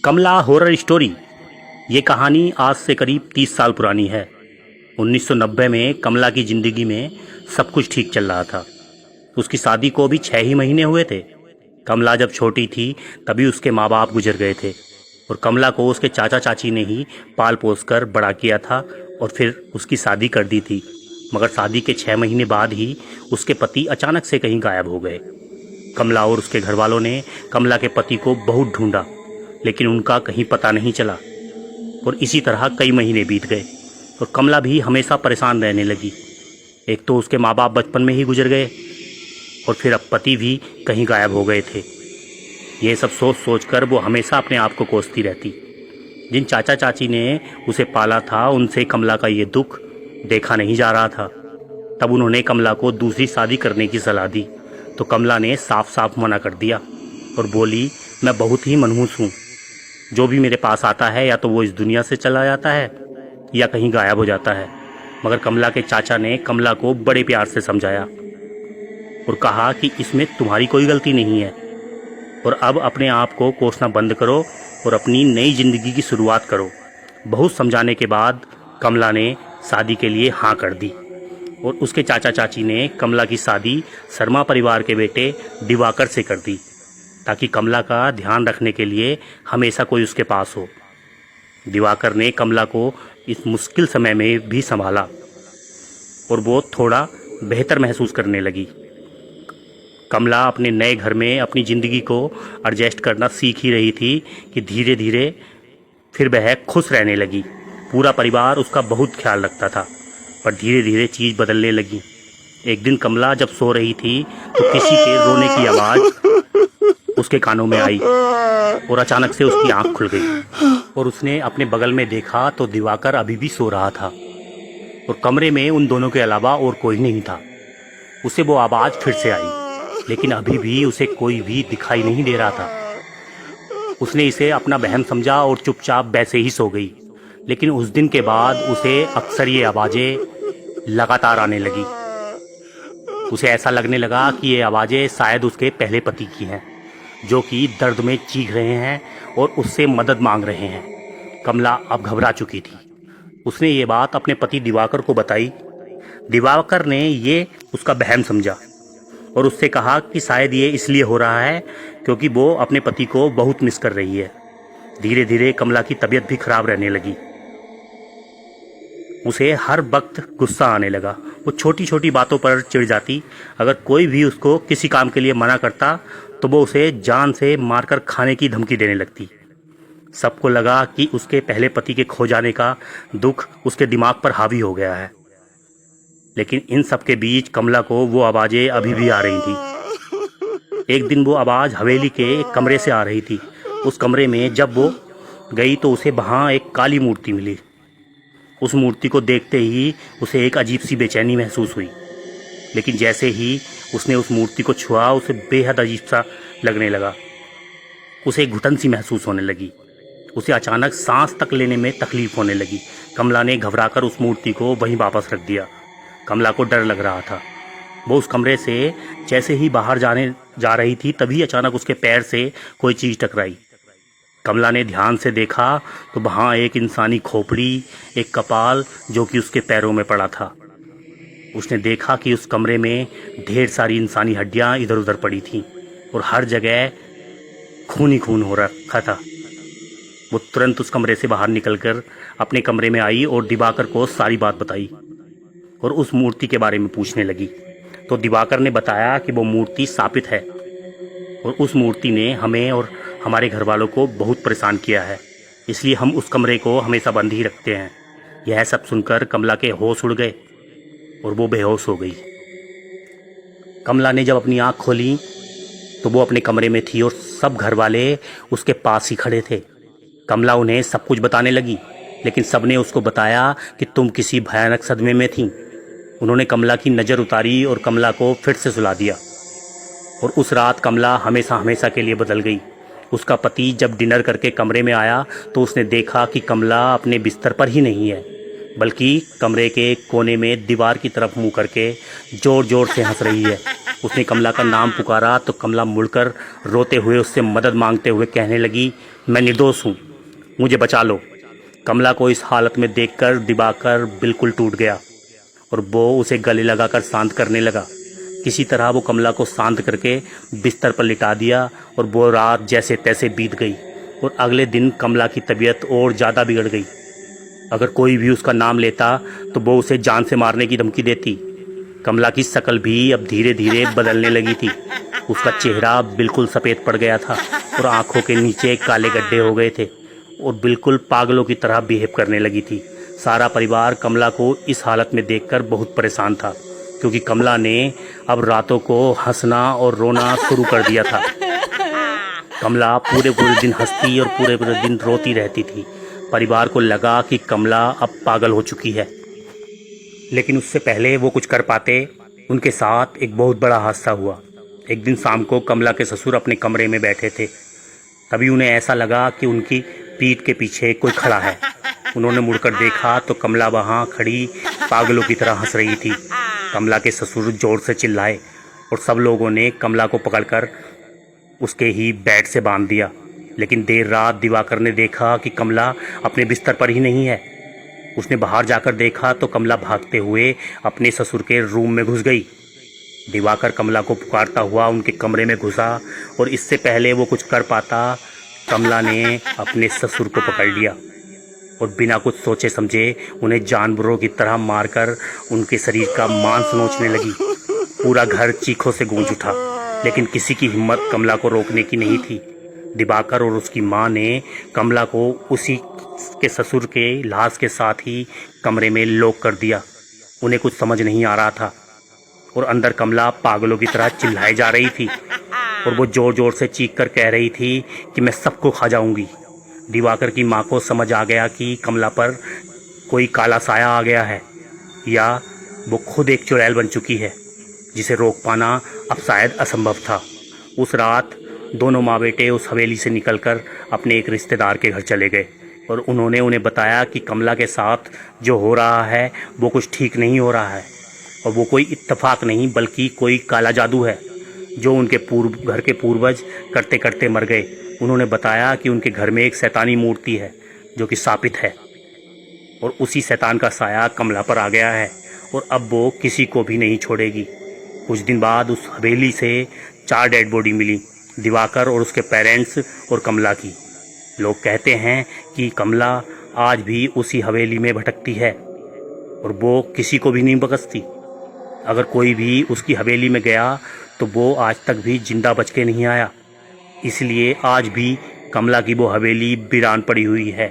कमला horror story. ये कहानी आज से करीब 30 साल पुरानी है। 1990 में कमला की ज़िंदगी में सब कुछ ठीक चल रहा था। उसकी शादी को भी 6 ही महीने हुए थे। कमला जब छोटी थी तभी उसके माँ बाप गुजर गए थे और कमला को उसके चाचा चाची ने ही पाल पोस कर बड़ा किया था और फिर उसकी शादी कर दी थी। मगर शादी के 6 महीने बाद ही उसके पति अचानक से कहीं गायब हो गए। कमला और उसके घर वालों ने कमला के पति को बहुत ढूंढा, लेकिन उनका कहीं पता नहीं चला और इसी तरह कई महीने बीत गए और कमला भी हमेशा परेशान रहने लगी। एक तो उसके माँ बाप बचपन में ही गुजर गए और फिर अब पति भी कहीं गायब हो गए थे। ये सब सोच सोच कर वो हमेशा अपने आप को कोसती रहती। जिन चाचा चाची ने उसे पाला था उनसे कमला का ये दुख देखा नहीं जा रहा था। तब उन्होंने कमला को दूसरी शादी करने की सलाह दी तो कमला ने साफ साफ मना कर दिया और बोली, मैं बहुत ही मनहूस हूँ। जो भी मेरे पास आता है या तो वो इस दुनिया से चला जाता है या कहीं गायब हो जाता है। मगर कमला के चाचा ने कमला को बड़े प्यार से समझाया और कहा कि इसमें तुम्हारी कोई गलती नहीं है और अब अपने आप को कोसना बंद करो और अपनी नई ज़िंदगी की शुरुआत करो। बहुत समझाने के बाद कमला ने शादी के लिए हाँ कर दी और उसके चाचा चाची ने कमला की शादी शर्मा परिवार के बेटे दिवाकर से कर दी ताकि कमला का ध्यान रखने के लिए हमेशा कोई उसके पास हो। दिवाकर ने कमला को इस मुश्किल समय में भी संभाला और वो थोड़ा बेहतर महसूस करने लगी। कमला अपने नए घर में अपनी ज़िंदगी को एडजस्ट करना सीख ही रही थी कि धीरे धीरे फिर वह खुश रहने लगी। पूरा परिवार उसका बहुत ख्याल रखता था, पर धीरे धीरे चीज़ बदलने लगी। एक दिन कमला जब सो रही थी तो किसी के रोने की आवाज़ उसके कानों में आई और अचानक से उसकी आंख खुल गई और उसने अपने बगल में देखा तो दिवाकर अभी भी सो रहा था और कमरे में उन दोनों के अलावा और कोई नहीं था। उसे वो आवाज़ फिर से आई, लेकिन अभी भी उसे कोई भी दिखाई नहीं दे रहा था। उसने इसे अपना वहम समझा और चुपचाप वैसे ही सो गई। लेकिन उस दिन के बाद उसे अक्सर ये आवाज़ें लगातार आने लगी। उसे ऐसा लगने लगा कि ये आवाज़ें शायद उसके पहले पति की हैं, जो कि दर्द में चीख रहे हैं और उससे मदद मांग रहे हैं। कमला अब घबरा चुकी थी। उसने ये बात अपने पति दिवाकर को बताई। दिवाकर ने ये उसका वहम समझा और उससे कहा कि शायद ये इसलिए हो रहा है क्योंकि वो अपने पति को बहुत मिस कर रही है। धीरे धीरे कमला की तबीयत भी खराब रहने लगी। उसे हर वक्त गुस्सा आने लगा। वो छोटी छोटी बातों पर चिढ़ जाती। अगर कोई भी उसको किसी काम के लिए मना करता तो वो उसे जान से मारकर खाने की धमकी देने लगती। सबको लगा कि उसके पहले पति के खो जाने का दुख उसके दिमाग पर हावी हो गया है। लेकिन इन सब के बीच कमला को वो आवाज़ें अभी भी आ रही थी। एक दिन वो आवाज़ हवेली के एक कमरे से आ रही थी। उस कमरे में जब वो गई तो उसे वहाँ एक काली मूर्ति मिली। उस मूर्ति को देखते ही उसे एक अजीब सी बेचैनी महसूस हुई। लेकिन जैसे ही उसने उस मूर्ति को छुआ उसे बेहद अजीब सा लगने लगा। उसे घुटन सी महसूस होने लगी। उसे अचानक सांस तक लेने में तकलीफ होने लगी। कमला ने घबराकर उस मूर्ति को वहीं वापस रख दिया। कमला को डर लग रहा था। वो उस कमरे से जैसे ही बाहर जा रही थी तभी अचानक उसके पैर से कोई चीज़ टकराई। कमला ने ध्यान से देखा तो वहाँ एक इंसानी खोपड़ी, एक कपाल जो कि उसके पैरों में पड़ा था। उसने देखा कि उस कमरे में ढेर सारी इंसानी हड्डियाँ इधर उधर पड़ी थीं और हर जगह खून ही खून हो रखा था। वो तुरंत उस कमरे से बाहर निकलकर अपने कमरे में आई और दिवाकर को सारी बात बताई और उस मूर्ति के बारे में पूछने लगी। तो दिवाकर ने बताया कि वो मूर्ति शापित है और उस मूर्ति ने हमें और हमारे घर वालों को बहुत परेशान किया है, इसलिए हम उस कमरे को हमेशा बंद ही रखते हैं। यह सब सुनकर कमला के होश उड़ गए और वो बेहोश हो गई। कमला ने जब अपनी आँख खोली तो वो अपने कमरे में थी और सब घर वाले उसके पास ही खड़े थे। कमला उन्हें सब कुछ बताने लगी, लेकिन सबने उसको बताया कि तुम किसी भयानक सदमे में थी। उन्होंने कमला की नज़र उतारी और कमला को फिर से सुला दिया और उस रात कमला हमेशा हमेशा के लिए बदल गई। उसका पति जब डिनर करके कमरे में आया तो उसने देखा कि कमला अपने बिस्तर पर ही नहीं है, बल्कि कमरे के कोने में दीवार की तरफ मुंह करके ज़ोर ज़ोर से हंस रही है। उसने कमला का नाम पुकारा तो कमला मुड़कर रोते हुए उससे मदद मांगते हुए कहने लगी, मैं निर्दोष हूँ, मुझे बचा लो। कमला को इस हालत में देखकर दिवाकर बिल्कुल टूट गया और वो उसे गले लगाकर शांत करने लगा। किसी तरह वो कमला को शांत करके बिस्तर पर लिटा दिया और वो रात जैसे तैसे बीत गई और अगले दिन कमला की तबीयत और ज़्यादा बिगड़ गई। अगर कोई भी उसका नाम लेता तो वो उसे जान से मारने की धमकी देती। कमला की शक्ल भी अब धीरे धीरे बदलने लगी थी। उसका चेहरा बिल्कुल सफ़ेद पड़ गया था और आंखों के नीचे काले गड्ढे हो गए थे और बिल्कुल पागलों की तरह बिहेव करने लगी थी। सारा परिवार कमला को इस हालत में देखकर बहुत परेशान था, क्योंकि कमला ने अब रातों को हंसना और रोना शुरू कर दिया था। कमला पूरे पूरे दिन हंसती और पूरे पूरे दिन रोती रहती थी। परिवार को लगा कि कमला अब पागल हो चुकी है, लेकिन उससे पहले वो कुछ कर पाते, उनके साथ एक बहुत बड़ा हादसा हुआ। एक दिन शाम को कमला के ससुर अपने कमरे में बैठे थे। तभी उन्हें ऐसा लगा कि उनकी पीठ के पीछे कोई खड़ा है। उन्होंने मुड़कर देखा तो कमला वहाँ खड़ी पागलों की तरह हंस रही थी। कमला के ससुर जोर से चिल्लाए और सब लोगों ने कमला को पकड़कर उसके ही बेड से बांध दिया। लेकिन देर रात दिवाकर ने देखा कि कमला अपने बिस्तर पर ही नहीं है। उसने बाहर जाकर देखा तो कमला भागते हुए अपने ससुर के रूम में घुस गई। दिवाकर कमला को पुकारता हुआ उनके कमरे में घुसा और इससे पहले वो कुछ कर पाता, कमला ने अपने ससुर को पकड़ लिया और बिना कुछ सोचे समझे उन्हें जानवरों की तरह मारकर उनके शरीर का मांस नोचने लगी। पूरा घर चीखों से गूंज उठा, लेकिन किसी की हिम्मत कमला को रोकने की नहीं थी। दिवाकर और उसकी माँ ने कमला को उसी के ससुर के लाश के साथ ही कमरे में लॉक कर दिया। उन्हें कुछ समझ नहीं आ रहा था और अंदर कमला पागलों की तरह चिल्लाई जा रही थी और वो जोर जोर से चीख कर कह रही थी कि मैं सबको खा जाऊंगी। दिवाकर की माँ को समझ आ गया कि कमला पर कोई काला साया आ गया है या वो खुद एक चुड़ैल बन चुकी है, जिसे रोक पाना अब शायद असंभव था। उस रात दोनों माँ बेटे उस हवेली से निकलकर अपने एक रिश्तेदार के घर चले गए और उन्होंने उन्हें बताया कि कमला के साथ जो हो रहा है वो कुछ ठीक नहीं हो रहा है और वो कोई इत्तेफाक नहीं बल्कि कोई काला जादू है जो उनके घर के पूर्वज करते करते मर गए। उन्होंने बताया कि उनके घर में एक शैतानी मूर्ति है जो कि शापित है और उसी शैतान का साया कमला पर आ गया है और अब वो किसी को भी नहीं छोड़ेगी। कुछ दिन बाद उस हवेली से 4 डेड बॉडी मिली, दिवाकर और उसके पेरेंट्स और कमला की। लोग कहते हैं कि कमला आज भी उसी हवेली में भटकती है और वो किसी को भी नहीं बख्शती। अगर कोई भी उसकी हवेली में गया तो वो आज तक भी जिंदा बच के नहीं आया। इसलिए आज भी कमला की वो हवेली वीरान पड़ी हुई है।